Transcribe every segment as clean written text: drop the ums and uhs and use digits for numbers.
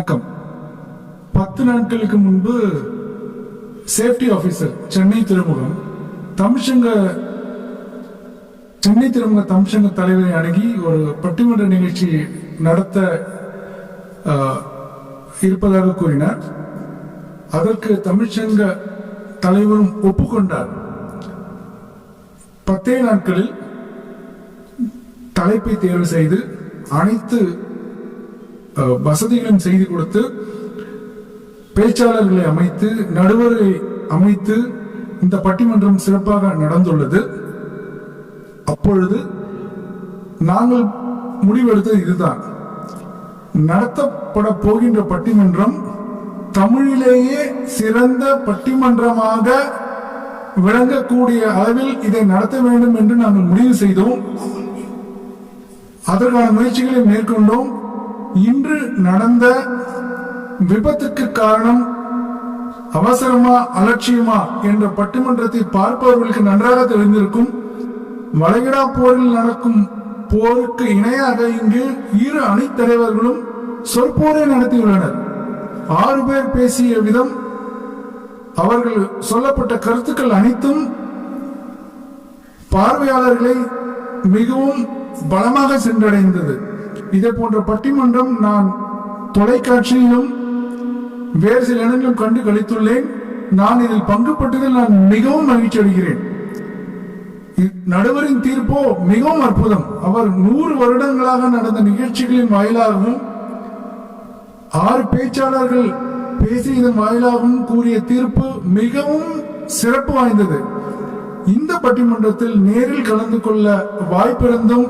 வணக்கம். 10 நாட்களுக்கு முன்பு சேஃப்டி ஆபீசர் சென்னை திருமுக தமிழ்ச்சங்க தலைவரை அணுகி ஒரு பட்டிமன்ற நிகழ்ச்சி நடத்த இருப்பதாக கூறினார். அதற்கு தமிழ்ச்சங்க தலைவரும் ஒப்புக்கொண்டார். 10 நாட்களில் தலைப்பை தேர்வு செய்து அனைத்து வசதிகளும் செய்து கொடுத்து பேச்சாளர்களை அமைத்து நடுவரை அமைத்து இந்த பட்டிமன்றம் சிறப்பாக நடந்துள்ளது. அப்பொழுது நாங்கள் முடிவெடுத்தது இதுதான்: நடத்தப்பட போகின்ற பட்டிமன்றம் தமிழிலேயே சிறந்த பட்டிமன்றமாக விளங்கக்கூடிய அளவில் இதை நடத்த வேண்டும் என்று நாங்கள் முடிவு செய்தோம். அதற்கான முயற்சிகளை மேற்கொண்டோம். இன்று நடந்த விபத்துக்கு காரணம் அவசரமா அலட்சியமா என்ற பட்டிமன்றத்தை பார்ப்பவர்களுக்கு நன்றாக தெரிந்திருக்கும். வளைகுடா போரில் நடக்கும் போருக்கு இணையாக இங்கு இரு அணித்தலைவர்களும் சொற்போரை நடத்தியுள்ளனர். 6 பேர் பேசிய விதம், அவர்கள் சொல்லப்பட்ட கருத்துக்கள் அனைத்தும் பார்வையாளர்களை மிகவும் பலமாக சென்றடைந்தது. இதே போன்ற பட்டிமன்றம் நான் தொலைக்காட்சியிலும் வேறு சில இடங்களிலும் கண்டு கழித்துள்ளேன். நான் இதில் பங்குபட்டதில் நான் மிகவும் மகிழ்ச்சி அடைகிறேன். நடுவரின் தீர்ப்போ மிகவும் அற்புதம். அவர் 100 வருடங்களாக நடந்த நிகழ்ச்சிகளின் வாயிலாகவும் 6 பேச்சாளர்கள் பேசியதன் வாயிலாகவும் கூறிய தீர்ப்பு மிகவும் சிறப்பு வாய்ந்தது. இந்த பட்டிமன்றத்தில் நேரில் கலந்து கொள்ள வாய்ப்பிருந்தும்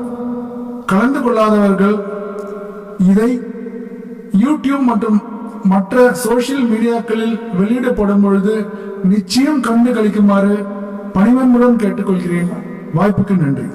கலந்து கொள்ளாதவர்கள் இதை யூடியூப் மற்றும் மற்ற சோசியல் மீடியாக்களில் வெளியிடப்படும் பொழுது நிச்சயம் கண்டு கழிக்குமாறு பணிவன்புடன் கேட்டுக்கொள்கிறேன். வாய்ப்புக்கு நன்றி.